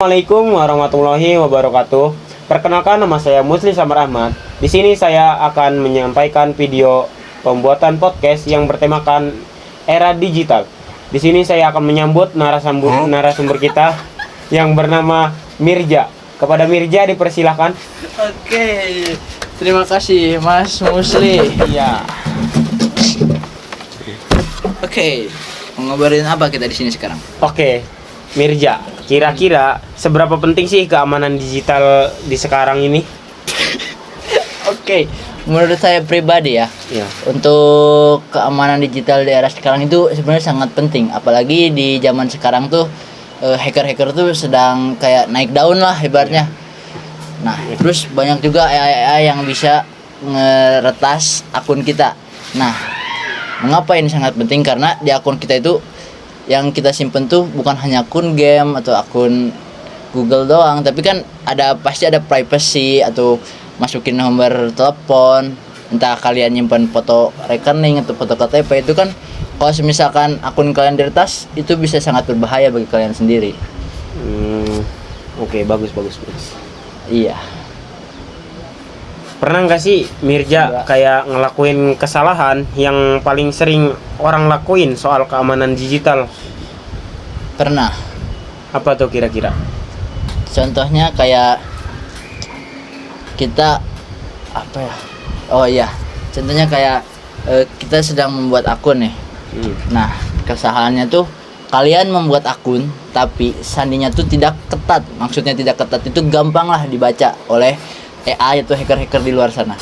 Assalamualaikum warahmatullahi wabarakatuh. Perkenalkan, nama saya Musli Samar Ahmad. Di sini saya akan menyampaikan video pembuatan podcast yang bertemakan era digital. Di sini saya akan menyambut narasumber kita yang bernama Mirja. Kepada Mirja dipersilahkan. Oke, terima kasih Mas Musli. Iya. Oke, mau ngobrolin apa kita di sini sekarang? Oke, Mirja, kira-kira seberapa penting sih keamanan digital di sekarang ini? Oke, menurut saya pribadi ya, Ya. untuk keamanan digital di era sekarang itu sebenarnya sangat penting. Apalagi di zaman sekarang tuh hacker-hacker tuh sedang kayak naik daun lah ibaratnya. Nah, terus banyak juga AI yang bisa ngeretas akun kita. Nah, mengapa ini sangat penting? Karena di akun kita itu yang kita simpen tuh bukan hanya akun game atau akun Google doang, tapi kan pasti ada privacy atau masukin nomor telepon, entah kalian nyimpan foto rekening atau foto KTP. Itu kan kalau misalkan akun kalian diretas, itu bisa sangat berbahaya bagi kalian sendiri. Oke, bagus. Iya. Pernah nggak sih Mirja kayak ngelakuin kesalahan yang paling sering orang lakuin soal keamanan digital? Pernah. Apa tuh kira-kira? Contohnya kayak kita apa ya? Oh iya. Contohnya kayak kita sedang membuat akun nih. Nah, kesalahannya tuh kalian membuat akun tapi sandinya tuh tidak ketat. Maksudnya tidak ketat itu gampang lah dibaca oleh AI atau hacker-hacker di luar sana.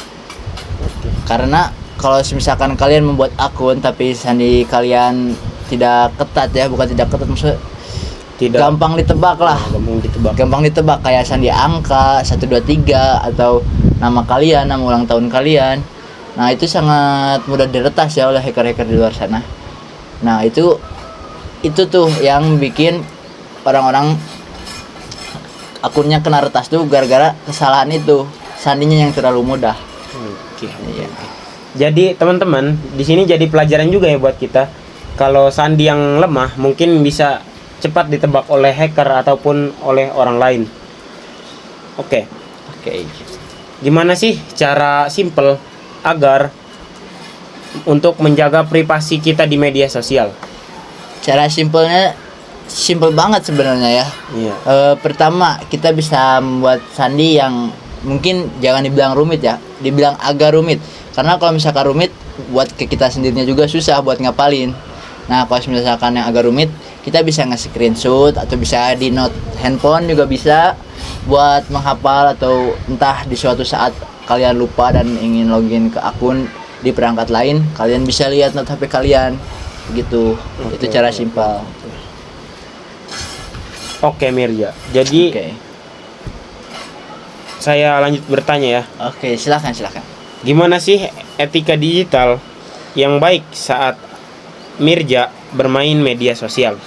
Karena kalau misalkan kalian membuat akun tapi sandi kalian tidak ketat ya, bukan tidak ketat, maksudnya Tidak. gampang ditebak lah. Gampang ditebak kayak sandi angka 123 atau nama kalian, nama ulang tahun kalian. Nah, itu sangat mudah diretas ya oleh hacker-hacker di luar sana. Nah, itu tuh yang bikin orang-orang akunnya kena retas tuh gara-gara kesalahan itu, sandinya yang terlalu mudah. Oke. Iya. Jadi teman-teman, di sini jadi pelajaran juga ya buat kita. Kalau sandi yang lemah mungkin bisa cepat ditebak oleh hacker ataupun oleh orang lain. Oke. Gimana sih cara simple agar untuk menjaga privasi kita di media sosial? Cara simple banget sebenarnya ya. Iya. Pertama, kita bisa membuat sandi yang mungkin jangan dibilang rumit ya, dibilang agak rumit. Karena kalau misalkan rumit, buat ke kita sendirinya juga susah buat ngapalin. Nah, kalau misalkan yang agak rumit, kita bisa nge-screenshot atau bisa di note handphone juga bisa buat menghafal, atau entah di suatu saat kalian lupa dan ingin login ke akun di perangkat lain, kalian bisa lihat note HP kalian gitu. Itu cara simpel. Oke Mirja. Jadi saya lanjut bertanya ya. Oke, silakan. Gimana sih etika digital yang baik saat Mirja bermain media sosial?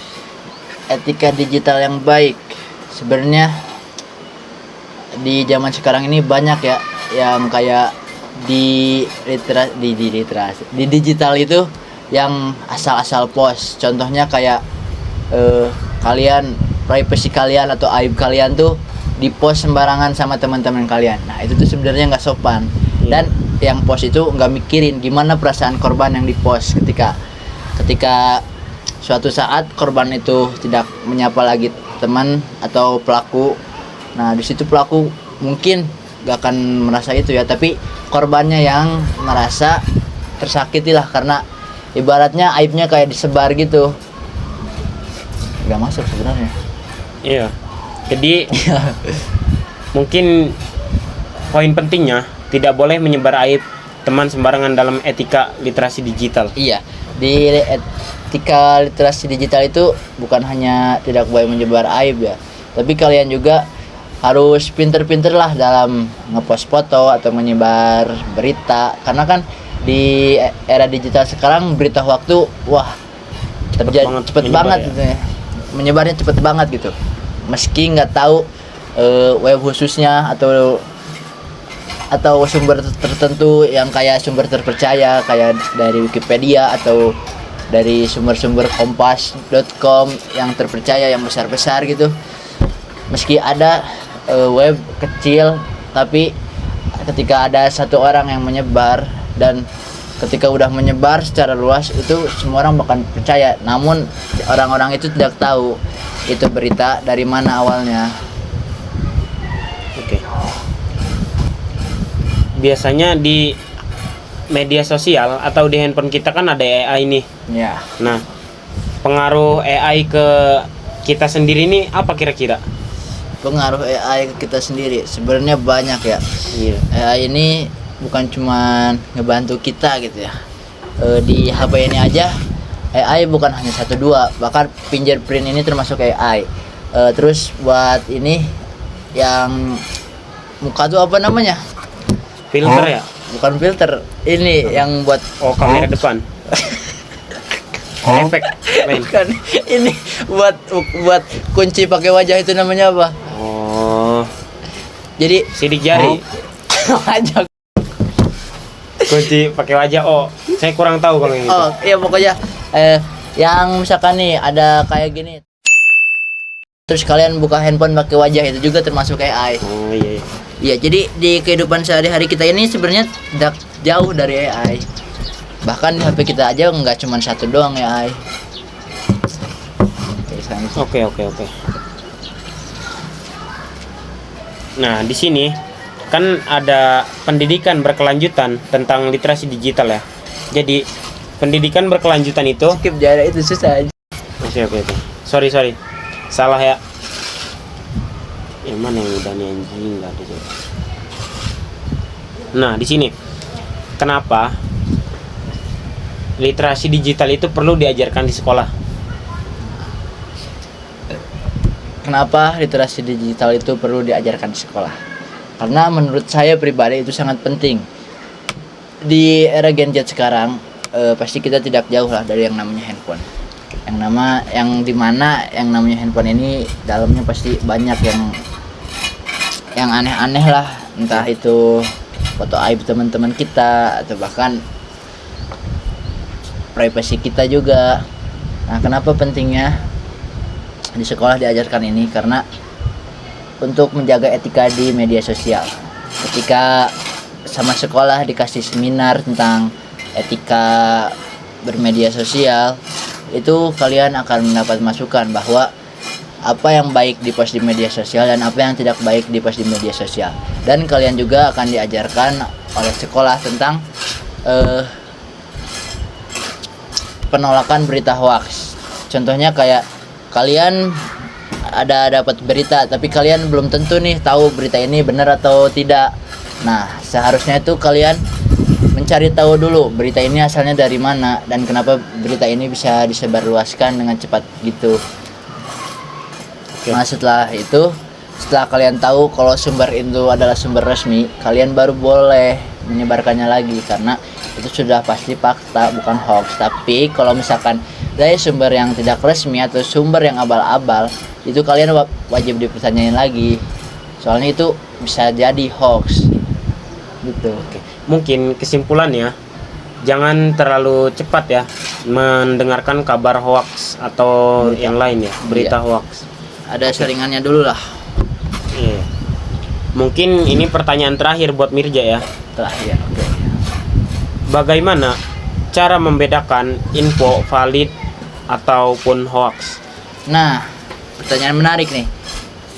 Etika digital yang baik sebenarnya di zaman sekarang ini banyak ya yang kayak di digital itu yang asal-asal post. Contohnya kayak kalian privacy kalian atau aib kalian tuh di post sembarangan sama teman-teman kalian. Nah, itu tuh sebenarnya nggak sopan. Dan yang post itu nggak mikirin gimana perasaan korban yang di post ketika suatu saat korban itu tidak menyapa lagi teman atau pelaku. Nah, di situ pelaku mungkin gak akan merasa itu ya, tapi korbannya yang merasa tersakiti lah, karena ibaratnya aibnya kayak disebar gitu. Gak masuk sebenarnya. Iya. Jadi mungkin poin pentingnya tidak boleh menyebar aib teman sembarangan dalam etika literasi digital. Iya, di etika literasi digital itu bukan hanya tidak boleh menyebar aib ya, tapi kalian juga harus pinter-pinter lah dalam ngepost foto atau menyebar berita. Karena kan di era digital sekarang berita waktu cepet banget gitu ya. Menyebarnya cepet banget gitu, meski nggak tahu web khususnya atau sumber tertentu yang kayak sumber terpercaya kayak dari Wikipedia atau dari sumber-sumber kompas.com yang terpercaya yang besar-besar gitu. meski ada web kecil, tapi ketika ada satu orang yang menyebar dan ketika udah menyebar secara luas itu semua orang bakal percaya. Namun orang-orang itu tidak tahu itu berita dari mana awalnya. Oke. Biasanya di media sosial atau di handphone kita kan ada AI nih. Ya. Nah, pengaruh AI ke kita sendiri nih apa kira-kira? Pengaruh AI ke kita sendiri sebenarnya banyak ya. Iya. AI ini bukan cuma ngebantu kita gitu ya. Di HP ini aja AI bukan hanya 1 2, bahkan fingerprint ini termasuk AI. Terus buat ini yang muka tuh apa namanya? Filter ya? Bukan filter. Ini yang buat Kamera depan. Efek lain. bukan. Ini buat kunci pakai wajah itu namanya apa? Oh, Jadi sidik jari. wajah. Kunci pakai wajah. Oh, saya kurang tahu kalau yang itu. Oh, iya pokoknya yang misalkan nih ada kayak gini. Terus kalian buka handphone pakai wajah itu juga termasuk AI. Oh iya, iya. Iya, jadi di kehidupan sehari-hari kita ini sebenarnya tidak jauh dari AI. Bahkan di HP kita aja nggak cuma satu doang AI. Oke. Nah, di sini kan ada pendidikan berkelanjutan tentang literasi digital ya. Jadi, pendidikan berkelanjutan itu Skip jarak itu susah aja. Oke. Sorry. Salah ya. Yang mana yang udah nih anjing enggak ada juga. Nah, di sini kenapa literasi digital itu perlu diajarkan di sekolah? Kenapa literasi digital itu perlu diajarkan di sekolah? Karena menurut saya pribadi itu sangat penting. Di era Gen Z sekarang, pasti kita tidak jauh lah dari yang namanya handphone. Yang dimana yang namanya handphone ini dalamnya pasti banyak yang aneh-aneh lah, entah itu foto aib teman-teman kita atau bahkan privasi kita juga. Nah, kenapa pentingnya di sekolah diajarkan ini? Karena untuk menjaga etika di media sosial. Ketika sama sekolah dikasih seminar tentang etika bermedia sosial, itu kalian akan mendapat masukan bahwa apa yang baik dipost di media sosial dan apa yang tidak baik dipost di media sosial. Dan kalian juga akan diajarkan oleh sekolah tentang penolakan berita hoax. Contohnya kayak kalian ada dapat berita tapi kalian belum tentu nih tahu berita ini benar atau tidak. Nah, seharusnya itu kalian mencari tahu dulu berita ini asalnya dari mana dan kenapa berita ini bisa disebarluaskan dengan cepat gitu. Nah, setelah kalian tahu kalau sumber itu adalah sumber resmi, kalian baru boleh menyebarkannya lagi karena itu sudah pasti fakta, bukan hoax. Tapi kalau misalkan dari sumber yang tidak resmi atau sumber yang abal-abal, itu kalian wajib dipertanyain lagi. Soalnya itu bisa jadi hoax. Gitu. Oke. Mungkin kesimpulannya jangan terlalu cepat ya mendengarkan kabar hoax atau Berita. yang lain ya, berita Iya. hoax. Ada saringannya dulu lah. Iya. Mungkin ini pertanyaan terakhir buat Mirja ya. Terakhir. Oke. Bagaimana cara membedakan info valid ataupun hoax? Nah, pertanyaan menarik nih.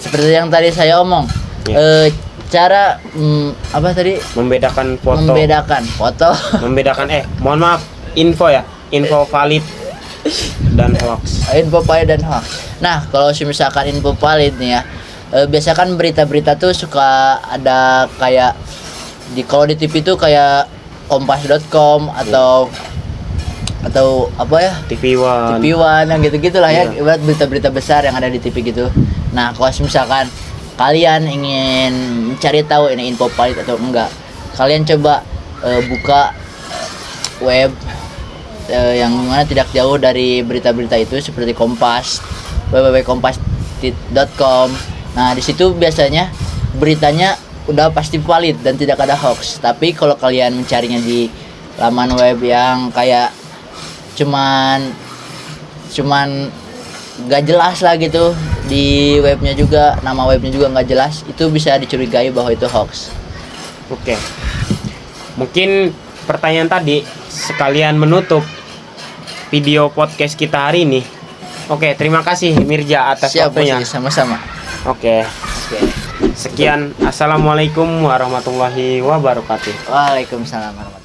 Seperti yang tadi saya omong. Ya. Cara apa tadi? Membedakan foto. Membedakan mohon maaf, info ya. Info valid dan hoax. Info valid dan hoax. Nah, kalau misalkan info valid nih ya, biasa kan berita-berita tuh suka ada kayak kalau di TV tuh kayak kompas.com atau apa ya? TV One. TV One yang gitu-gitulah ya, Iya. buat berita-berita besar yang ada di TV gitu. Nah, kalau misalkan kalian ingin mencari tahu ini info valid atau enggak, kalian coba buka web yang mana tidak jauh dari berita-berita itu seperti Kompas, www.kompas.com. Nah, di situ biasanya beritanya udah pasti valid dan tidak ada hoax. Tapi kalau kalian mencarinya di laman web yang kayak cuman gak jelas lah gitu, di webnya juga, nama webnya juga nggak jelas, itu bisa dicurigai bahwa itu hoax. Oke. Mungkin pertanyaan tadi sekalian menutup video podcast kita hari ini. Oke, terima kasih Mirja atas Siap, waktunya. Bos, sama-sama. Oke. Sekian. Assalamualaikum warahmatullahi wabarakatuh. Waalaikumsalam warahmatullahi wabarakatuh.